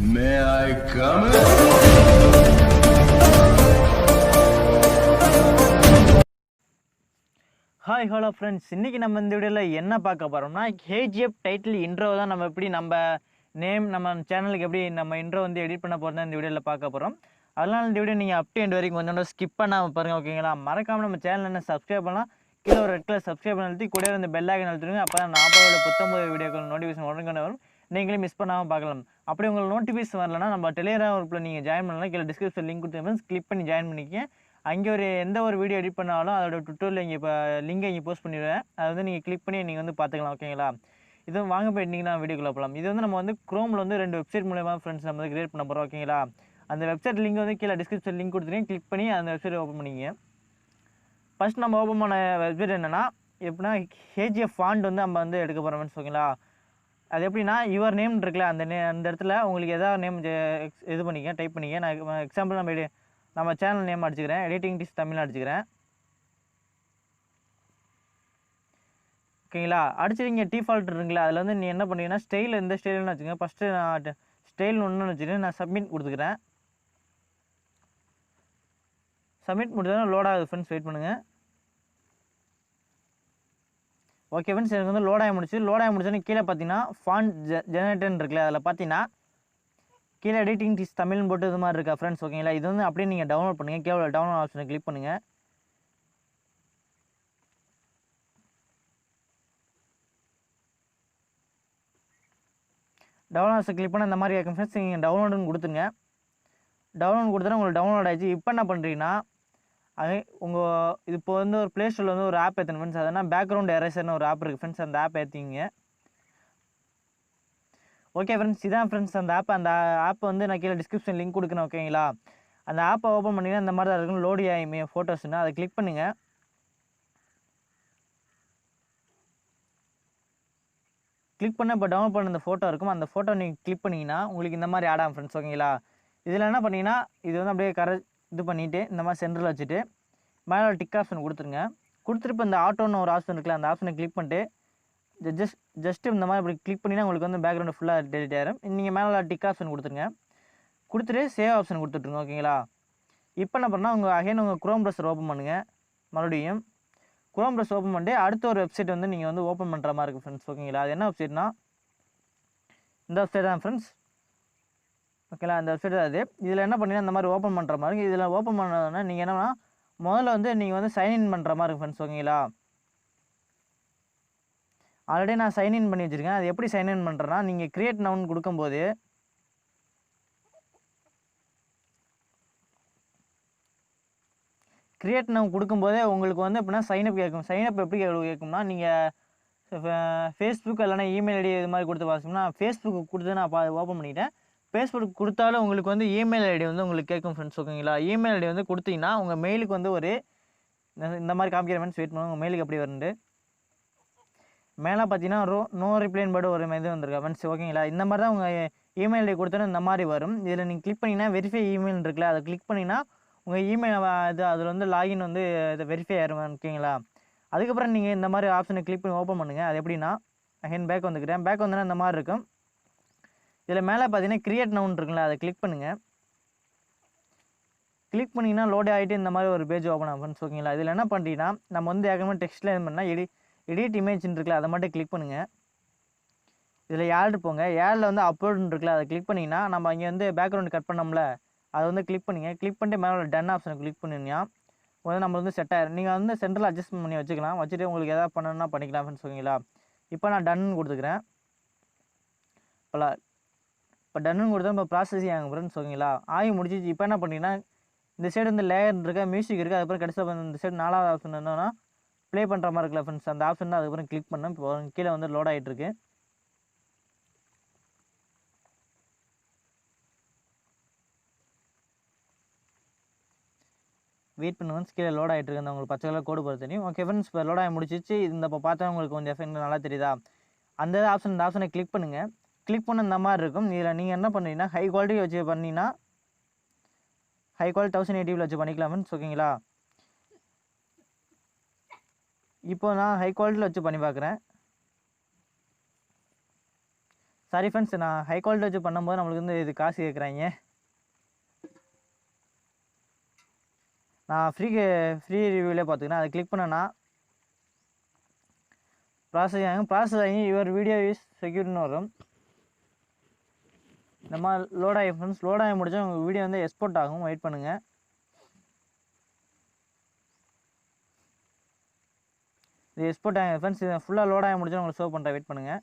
May I come in? Hi hello friends, இன்றைக்கி நம்ம இந்த வீடியோவில் என்ன பார்க்க போகிறோம்னா KGF டைட்டில் இன்ட்ரோ தான் நம்ம எப்படி நம்ம நேம் நம்ம சேனலுக்கு எப்படி நம்ம இன்ட்ரோ வந்து எடிட் பண்ண போகிறோம் இந்த வீடியோவில் பார்க்க போகிறோம். அதனால் இந்த வீடியோ நீங்கள் அப் டு எண்ட் வரைக்கும் கொஞ்சம் ஸ்கிப் பண்ணாமல் பாருங்கள், ஓகேங்களா? மறக்காமல் நம்ம சேனல் என்ன சப்ஸ்கிரைப் பண்ணலாம், கீழே ஒரு ரெட் கலர் சப்ஸ்கிரைப் பண்ணி கூட இந்த பெல் ஐக்கன் அழுத்துருங்க. அப்போ தான் 49 வீடியோக்கள் நோட்டிஃபிகேஷன் உடனே வரும், நீங்களே மிஸ் பண்ணாமல் பார்க்கலாம். அப்படி உங்களுக்கு நோட்டிஃபிகேஷன் வரலன்னா நம்ம டெலிகிராம் குரூப்பில் நீங்கள் ஜாயின் பண்ணலாம், கீழே டிஸ்கிரிப்ஷன் லிங்க் கொடுத்து கிளிக் பண்ணி ஜாயின் பண்ணிக்க. அங்கே எந்த ஒரு வீடியோ எடிட் பண்ணாலும் அதோட டுட்டோரியல் இங்கே இப்போ லிங்கை இங்கே போஸ்ட் பண்ணிடுவேன், அதை வந்து நீங்கள் கிளிக் பண்ணி நீங்கள் வந்து பார்த்துக்கலாம், ஓகேங்களா? இது வாங்க போயிட்டீங்கன்னா வீடியோக்குள்ள போகலாம். இது வந்து நம்ம வந்து குரோமில் வந்து 2 வெப்சைட் மூலமா ஃப்ரெண்ட்ஸ் நம்ம வந்து கிரியேட் பண்ண போகிறோம், ஓகேங்களா? அந்த வெப்சைட் லிங்க் வந்து கீழே டிஸ்கிரிப்ஷன் லிங்க் கொடுத்துருக்கேன், கிளிக் பண்ணி அந்த வெப்சைட் ஓப்பன் பண்ணிங்க. ஃபஸ்ட் நம்ம ஓப்பன் பண்ண வெப்சைட் என்னென்னா எப்படின்னா KGF ஃபாண்ட் வந்து நம்ம வந்து எடுக்க போகிறோம் ஃப்ரெண்ட்ஸ், ஓகேங்களா? அது எப்படின்னா யுவர் நேம் இருக்குல்ல, அந்த இடத்துல உங்களுக்கு எதாவது நேம் இது பண்ணிக்க டைப் பண்ணிக்க. நான் எக்ஸாம்பிள் நம்ம சேனல் நேம் அடிச்சுக்கிறேன், எடிட்டிங் டிஸ் தமிழ் அடிச்சுக்கிறேன், ஓகேங்களா? அடிச்சுட்டு இங்கே டிஃபால்ட் இருக்குங்களா, அதில் வந்து நீ என்ன பண்ணுறீங்கன்னா ஸ்டைல் எந்த ஸ்டைல்னு வச்சுக்கோங்க. ஃபஸ்ட்டு நான் ஸ்டைல் ஒன்றுன்னு வச்சுட்டு நான் சப்மிட் கொடுத்துக்கிறேன். சப்மிட் முடிச்சா லோட் ஆகுது ஃப்ரெண்ட்ஸ், வெயிட் பண்ணுங்கள். ஓகே ஃப்ரெண்ட்ஸ், எனக்கு வந்து லோட் ஆகி முடிச்சோன்னே கீழே பார்த்தீங்கன்னா ஃபாண்ட் ஜெனரேட்டர்னு இருக்குல்ல, அதில் பார்த்தீங்கன்னா கீழே எடிட்டிங் டிஸ் தமிழ்னு போட்டு இது மாதிரி இருக்கா ஃப்ரெண்ட்ஸ், ஓகேங்களா? இது வந்து அப்படியே நீங்கள் டவுன்லோட் பண்ணுங்கள். கீழே டவுன்லோட் ஆப்ஷனை கிளிக் பண்ணுங்கள். டவுன்லோட் ஆப்ஷன் கிளிக் பண்ண இந்த மாதிரி இருக்கும் ஃப்ரெண்ட்ஸ், நீங்கள் டவுன்லோடுன்னு கொடுத்துங்க. டவுன்லோட் கொடுத்தா உங்களுக்கு டவுன்லோட் ஆகிடுச்சு. இப்போ என்ன பண்ணுறீங்கன்னா இது இப்போ வந்து ஒரு ப்ளே ஸ்டோரில் வந்து ஒரு ஆப் ஏற்றணும் ஃப்ரெண்ட்ஸ், அதுனா பேக்ரவுண்ட் எரேசர்னு ஒரு ஆப் இருக்குது ஃப்ரெண்ட்ஸ், அந்த ஆப் ஏற்றிங்க. ஓகே ஃப்ரெண்ட்ஸ், இதான் ஃப்ரெண்ட்ஸ் அந்த ஆப் வந்து நான் கீழே டிஸ்கிரிப்ஷன் லிங்க் கொடுக்குறேன், ஓகேங்களா? அந்த ஆப்பை ஓப்பன் பண்ணிங்கன்னா இந்த மாதிரி தான் இருக்கும், லோடி ஆகிமே ஃபோட்டோஸ்ன்னு, அதை கிளிக் பண்ணுங்கள். கிளிக் பண்ண இப்போ டவுன்லோட் பண்ண இந்த ஃபோட்டோ இருக்கும், அந்த ஃபோட்டோ நீங்கள் கிளிக் பண்ணிங்கன்னா உங்களுக்கு இந்த மாதிரி ஆட் ஆகும் ஃப்ரெண்ட்ஸ், ஓகேங்களா? இதில் என்ன பண்ணிங்கன்னா இது வந்து அப்படியே இது பண்ணிவிட்டு இந்த மாதிரி சென்டரில் வச்சுட்டு மேலே டிக் ஆப்ஷன் கொடுத்துருங்க. கொடுத்துட்டு இப்போ இந்த ஆட்டோன்னு ஒரு ஆப்ஷன் இருக்குல்ல, அந்த ஆப்ஷனை கிளிக் பண்ணிட்டு ஜஸ்ட்டு இந்த மாதிரி இப்படி கிளிக் பண்ணினா உங்களுக்கு வந்து பேக்ரவுண்டு ஃபுல்லாக டெலிட் ஆயிரும். நீங்கள் மேலே டிக் ஆப்ஷன் கொடுத்துருங்க. கொடுத்துட்டு சேவ் ஆப்ஷன் கொடுத்துட்ருங்க, ஓகேங்களா? இப்போ என்ன பண்ணால் உங்கள் குரோம் ப்ரௌசர் ஓப்பன் பண்ணுங்கள். மறுபடியும் குரோம் ப்ரௌசர் ஓப்பன் பண்ணிட்டு அடுத்த ஒரு வெப்சைட் வந்து நீங்கள் வந்து ஓப்பன் பண்ணுற மாதிரி இருக்குது ஃப்ரெண்ட்ஸ், ஓகேங்களா? அது என்ன வெப்சைட்னா இந்த வெப்சைட் தான் ஃப்ரெண்ட்ஸ், ஓகேங்களா? இந்த வெப்சைட் தான் அது. இதில் என்ன பண்ணிங்கன்னா இந்த மாதிரி ஓப்பன் பண்ணுற மாதிரி இருக்குது. இதில் ஓப்பன் பண்ணோன்னா நீங்கள் என்னன்னா முதல்ல வந்து நீங்கள் வந்து சைன்இன் பண்ணுற மாதிரி இருக்கும் ஃப்ரெண்ட்ஸ், ஓகேங்களா? ஆல்ரெடி நான் சைன்இன் பண்ணி வச்சுருக்கேன். அது எப்படி சைன்இன் பண்ணுறேன்னா நீங்கள் கிரியேட் நவுன்னு கொடுக்கும்போது கொடுக்கும்போதே உங்களுக்கு வந்து எப்படின்னா சைனப் கேட்கும். சைனப் எப்படி கேட்கும்னா நீங்கள் ஃபேஸ்புக் இல்லைனா இமெயில் ஐடி இது மாதிரி கொடுத்து பார்த்தோம்னா ஃபேஸ்புக்கு கொடுத்து நான் ஓப்பன் பண்ணிட்டேன். ஃபேஸ்புக் கொடுத்தாலும் உங்களுக்கு வந்து இமெயில் ஐடி வந்து உங்களுக்கு கேட்கும் ஃப்ரெண்ட்ஸ், ஓகேங்களா? இமெயில் ஐடி வந்து கொடுத்தீங்கன்னா உங்கள் மெயிலுக்கு வந்து ஒரு இந்த மாதிரி காமிக்கிற ஃப்ரெண்ட்ஸ், வெயிட் பண்ணுங்கள் உங்கள் மெயிலுக்கு எப்படி வருது. மேலே பார்த்தீங்கன்னா நோ ரிப்ளைன் பட் ஒரு இது வந்துருக்கா ஃப்ரெண்ட்ஸ், ஓகேங்களா? இந்த மாதிரி தான் உங்கள் இமெயில் ஐடி கொடுத்தோன்னா இந்த மாதிரி வரும். இதில் நீங்கள் கிளிக் பண்ணிங்கன்னா வெரிஃபை இமெயில் இருக்குல்ல, அதை கிளிக் பண்ணிங்கன்னா உங்கள் இமெயில் அதில் வந்து லாகின் வந்து இதை வெரிஃபை ஆயிரும், ஓகேங்களா? அதுக்கப்புறம் நீங்கள் இந்த மாதிரி ஆப்ஷனை கிளிக் பண்ணி ஓப்பன் பண்ணுங்கள். அது எப்படின்னா பேக் வந்துக்கிறேன். பேக் வந்தோன்னா இந்த மாதிரி இருக்கும். இதில் மேலே பார்த்தீங்கன்னா கிரியேட் நவுன் இருக்குல்ல, அதை கிளிக் பண்ணுங்கள். கிளிக் பண்ணிங்கன்னா லோட் ஆகிட்டு இந்த மாதிரி ஒரு பேஜ் ஓப்பன் ஆகும் ஃப்ரெண்ட்ஸ், ஓகேங்களா? இதில் என்ன பண்ணுறீங்கன்னா நம்ம வந்து ஏற்கனவே டெக்ஸ்ட்டில் இது பண்ணால் எடிட் இமேஜ்னு இருக்குல்ல, அதை மட்டும் கிளிக் பண்ணுங்கள். இதில் யார்டு போங்க, யாரில் வந்து அப்லோடுன்னு இருக்குல்ல, அதை கிளிக் பண்ணிங்கன்னா நம்ம இங்கே வந்து பேக்ரவுண்ட் கட் பண்ணோம்ல, அதை வந்து கிளிக் பண்ணிங்க. கிளிக் பண்ணிட்டு மேலே டன் ஆப்ஷனை கிளிக் பண்ணிங்கன்னா வந்து நம்ம வந்து செட் ஆயிரும். நீங்கள் வந்து சென்டரில் அட்ஜஸ்ட் பண்ணி வச்சுக்கலாம், வச்சுட்டு உங்களுக்கு எதாவது பண்ணணும்னா பண்ணிக்கலாம் ஃப்ரெண்ட்ஸ், ஓகேங்களா? இப்போ நான் டன்னு கொடுத்துக்கிறேன். இப்போ டன்னு கொடுத்தா இப்போ ப்ராசஸிங் ஆகும் ஃப்ரெண்ட்ஸ், ஓகேங்களா? ஆகி முடிச்சிச்சு. இப்போ என்ன பண்ணிங்கன்னா இந்த சைடு வந்து லேயர் இருக்கா, மியூசிக் இருக்குது, அதுக்கப்புறம் கடைசியில் இந்த சைடு 4வது ஆப்ஷன் என்னன்னா ப்ளே பண்ணுற மாதிரி இருக்குல்ல ஃப்ரெண்ட்ஸ், அந்த ஆப்ஷன் தான். அதுக்கப்புறம் கிளிக் பண்ணேன். இப்போ கீழே வந்து லோட் ஆகிட்டு இருக்கு. வெயிட் பண்ணுங்க, கீழே லோட் ஆகிட்டு இருக்கு, உங்களுக்கு பச்சை கலர் கோடு போகிறது தெரியும். ஓகே ஃப்ரெண்ட்ஸ், இப்போ லோட் ஆகி முடிச்சிச்சு. இந்த இப்போ பார்த்தா உங்களுக்கு கொஞ்சம் எஃபெக்ட் நல்லா தெரியுதா? அந்த ஆப்ஷனை கிளிக் பண்ணுங்கள். கிளிக் பண்ண இந்த மாதிரி இருக்கும். இதில் நீங்கள் என்ன பண்ணுறீங்கன்னா ஹை குவாலிட்டி வச்சு பண்ணிங்கன்னா ஹை குவாலிட்டி 1080 வச்சு பண்ணிக்கலாம் ஃப்ரெண்ட்ஸ், ஓகேங்களா? இப்போ நான் ஹை குவாலிட்டியில் வச்சு பண்ணி பார்க்குறேன். சாரி ஃப்ரெண்ட்ஸ், நான் ஹை குவாலிட்டி வச்சு பண்ணும்போது நம்மளுக்கு வந்து இது காசு கேட்குறாங்க. நான் ஃப்ரீ ரிவ்யூவிலே பார்த்துக்கினேன். அதை கிளிக் பண்ணேன்னா ப்ராசஸ் ஆகி யுவர் வீடியோ இஸ் செக்யூர்னு வரும். இந்த மாதிரி லோட் ஆகி ஃப்ரெண்ட்ஸ், லோட் ஆகி முடிச்சா உங்கள் வீடியோ வந்து எக்ஸ்போர்ட் ஆகும். வெயிட் பண்ணுங்கள். இது எக்ஸ்போர்ட் ஆகி ஃப்ரெண்ட்ஸ், இது ஃபுல்லாக லோட் ஆகி முடிச்சா உங்களுக்கு ஷோ பண்ணுறேன். வெயிட் பண்ணுங்கள்.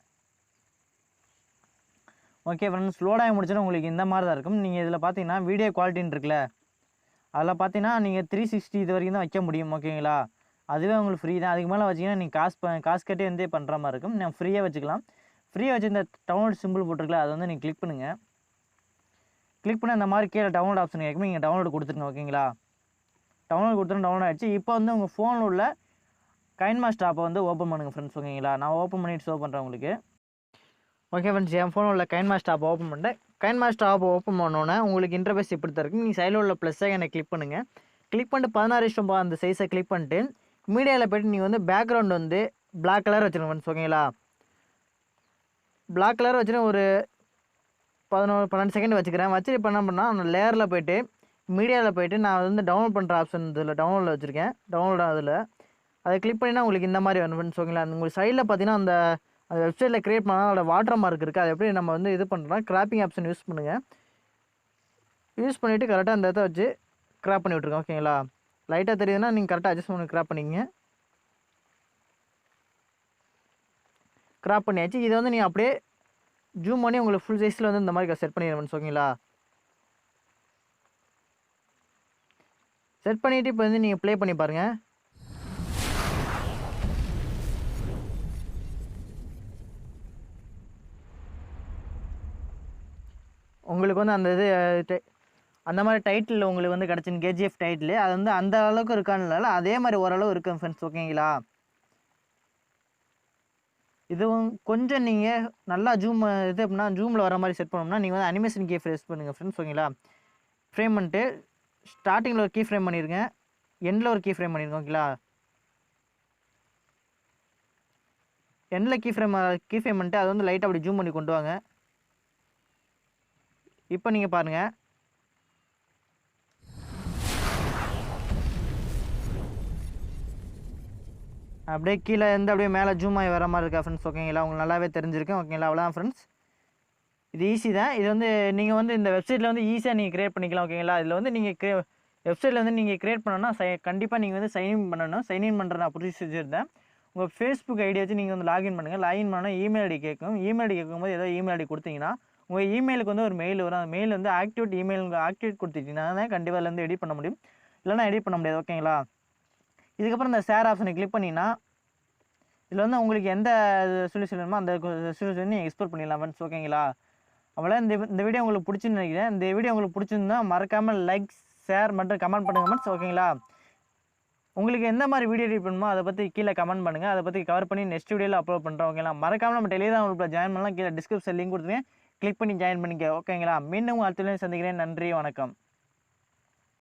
ஓகே ஃப்ரெண்ட்ஸ், லோட் ஆகி முடிச்சோன்னா உங்களுக்கு இந்த மாதிரி தான் இருக்கும். நீங்கள் இதில் பார்த்தீங்கன்னா வீடியோ குவாலிட்டின்னு இருக்குல்ல, அதில் பார்த்தீங்கன்னா நீங்கள் 360 இது வரைக்கும் தான் வைக்க முடியும். ஓகேங்களா, அதுவே உங்களுக்கு ஃப்ரீ தான். அதுக்கு மேலே வச்சிங்கன்னா நீங்கள் காசு கட்டி வந்து பண்ணுற மாதிரி இருக்கும். நான் ஃப்ரீயாக வச்சுக்கலாம். ஃப்ரீயாக வச்சு இந்த டவுன்லோட் சிம்பிள் போட்டிருக்கல, அதை வந்து நீங்கள் கிளிக் பண்ணுங்கள். கிளிக் பண்ணி அந்த மாதிரி கீழே டவுன்லோட் ஆப்ஷன் கேட்கும். நீங்கள் டவுன்லோட் கொடுத்துருங்க. ஓகேங்களா, டவுன்லோட் கொடுத்துட்டு டவுன்லோட் ஆகிடுச்சு. இப்போ வந்து உங்கள் ஃபோனில் உள்ள கைன்மாஸ்டர் ஆப்பை வந்து ஓப்பன் பண்ணுங்கள் ஃப்ரெண்ட்ஸ். ஓகேங்களா, நான் ஓப்பன் பண்ணிட்டு ஷோ பண்ணுறேன் உங்களுக்கு. ஓகே ஃப்ரெண்ட்ஸ், என் ஃபோனில் உள்ள கைன்மாஸ்டர் ஆப்பை ஓப்பன் பண்ணிட்டேன். கைன்மாஸ்டர் ஆப்பை ஓப்பன் பண்ணோன்னே உங்களுக்கு இன்டர்ஃபேஸ் இப்படி தான் இருக்கும். நீங்கள் சைடில் உள்ள ப்ளஸ்ஸை என்னை கிளிக் பண்ணுங்கள். கிளிக் பண்ணிட்டு 16:9 அந்த சைஸை கிளிக் பண்ணிட்டு மீடியாவில் போய்ட்டு நீங்கள் வந்து பேக்ரவுண்ட் வந்து பிளாக் கலர் வச்சுருங்க ஃப்ரெண்ட்ஸ். ஓகேங்களா, பிளாக் கலர் வச்சுட்டு ஒரு 11-12 செகண்ட் வச்சுக்கிறேன். வச்சுட்டு இப்போ என்ன பண்ணால் அந்த லேயரில் போய்ட்டு மீடியாவில் போய்ட்டு நான் வந்து டவுன்லோட் பண்ணுற ஆப்ஷன் இதில் டவுன்லோடில் வச்சுருக்கேன். டவுன்லோட் அதில் அதை கிளிக் பண்ணினா உங்களுக்கு இந்த மாதிரி வேணும் ஃப்ரெண்ட்ஸ். ஓகேங்களா, உங்களுக்கு சைடில் பார்த்தீங்கன்னா அந்த வெப்சைட்டில் க்ரியேட் பண்ணால் அதோட வாட்டர் மார்க் இருக்குது. அது எப்படி நம்ம வந்து இது பண்ணுறோம்னா கிராப்பிங் ஆப்ஷன் யூஸ் பண்ணுங்கள். யூஸ் பண்ணிவிட்டு கரெக்டாக அந்த இடத்த வச்சு கிராப் பண்ணி விட்ருங்க. ஓகேங்களா, லைட்டாக தெரியுதுன்னா நீங்கள் கரெக்டாக அட்ஜஸ்ட் பண்ணி கிராப் பண்ணிங்க. கிராப் பண்ணியாச்சு. இதை வந்து நீங்கள் அப்படியே ஜூம் பண்ணி உங்களுக்கு ஃபுல் சைஸில் வந்து இந்த மாதிரி செட் பண்ணிடுவேன். ஓகேங்களா, செட் பண்ணிவிட்டு இப்போ வந்து நீங்கள் ப்ளே பண்ணி பாருங்கள். உங்களுக்கு வந்து அந்த இது அந்த மாதிரி டைட்டில் உங்களுக்கு வந்து கிடச்சின்னு கேஜிஎஃப் டைட்டில் அது வந்து அந்த அளவுக்கு இருக்கான்னு அதே மாதிரி ஓரளவு இருக்கும் ஃப்ரெண்ட்ஸ். ஓகேங்களா, இதுவும் கொஞ்சம் நீங்கள் நல்லா ஜூம் இது அப்படின்னா ஜூமில் வர மாதிரி செட் பண்ணோம்னா நீங்கள் வந்து அனிமேஷன் கீ ஃப்ரேஸ் பண்ணுங்கள் ஃப்ரெண்ட்ஸ். ஓகேங்களா, ஃப்ரேம் பண்ணிட்டு ஸ்டார்டிங்கில் ஒரு கீ ஃப்ரேம் பண்ணிடுங்க, எண்டில் ஒரு கீ ஃப்ரேம் பண்ணிடுங்க. ஓகேங்களா, எண்டில் கீ ஃப்ரேம் பண்ணிட்டு அதை வந்து லைட்டாக அப்படி ஜூம் பண்ணி கொண்டு வாங்க. இப்போ நீங்கள் பாருங்கள், அப்படியே கீழே இருந்து அப்படியே மேலே ஜூம் ஆகி வர மாதிரி இருக்கா ஃப்ரெண்ட்ஸ். ஓகேங்களா, உங்களுக்கு நல்லாவே தெரிஞ்சிருக்கேன். ஓகேங்களா, அவ்வளோதான் ஃப்ரெண்ட்ஸ். இது ஈஸி தான். இது வந்து நீங்கள் வந்து இந்த வெப்சைட்டில் வந்து ஈஸியாக நீங்கள் க்ரியேட் பண்ணிக்கலாம். ஓகேங்களா, இதில் வந்து நீங்கள் வெப்சைட்டில் வந்து நீங்கள் க்ரியேட் பண்ணணும்னா கண்டிப்பாக நீங்கள் வந்து சைன்இன் பண்ணணும். சைன்இன் பண்ணுற நான் ப்ரொசீஜர் தான். உங்கள் ஃபேஸ்புக் ஐடி வச்சு நீங்கள் வந்து லாகின் பண்ணுங்கள். லாகின் பண்ணால் இமெயில் ஐடி கேட்கும். இமெயில் ஐடி கேட்கும்போது ஏதோ இமெயில் ஐடி கொடுத்தீங்கன்னா உங்கள் இமெயிலுக்கு வந்து ஒரு மெயில் வரும். அந்த மெயில் வந்து ஆக்டிவேட் கொடுத்துட்டீங்கன்னா தான் கண்டிப்பாக அதில் வந்து எடிட் பண்ண முடியும். இல்லைனா எடிட் பண்ண முடியாது. ஓகேங்களா, இதுக்கப்புறம் இந்த ஷேர் ஆப்ஷனை கிளிக் பண்ணிங்கன்னா இதில் வந்து உங்களுக்கு எந்த சொல்யூஷன் வேணுமோ அந்த சொல்யூஷன் நீங்கள் எக்ஸ்போர்ட் பண்ணிடலாம் ஃப்ரெண்ட்ஸ். ஓகேங்களா, அவ்வளோ இந்த வீடியோ உங்களுக்கு பிடிச்சுன்னு நினைக்கிறேன். இந்த வீடியோ உங்களுக்கு பிடிச்சிருந்தா மறக்காமல் லைக், ஷேர் மற்றும் கமெண்ட் பண்ணுங்கள் ஃப்ரெண்ட்ஸ். ஓகேங்களா, உங்களுக்கு எந்த மாதிரி வீடியோ எடிட் பண்ணணுமோ அதை பற்றி கீழே கமெண்ட் பண்ணுங்கள். அதை பற்றி கவர் பண்ணி நெக்ஸ்ட் வீடியோவில் அப்லோட் பண்ணுறோம். ஓகேங்களா, மறக்காமல் நம்ம டெலிகிராம் குரூப்பில் ஜாயின் பண்ணலாம். கீழே டிஸ்கிரிப்ஷன் லிங்க் கொடுத்துருக்கேன், கிளிக் பண்ணி ஜாயின் பண்ணிக்க. ஓகேங்களா, மீண்டும் அடுத்த வீடியோவில் சந்திக்கிறேன். நன்றி, வணக்கம்.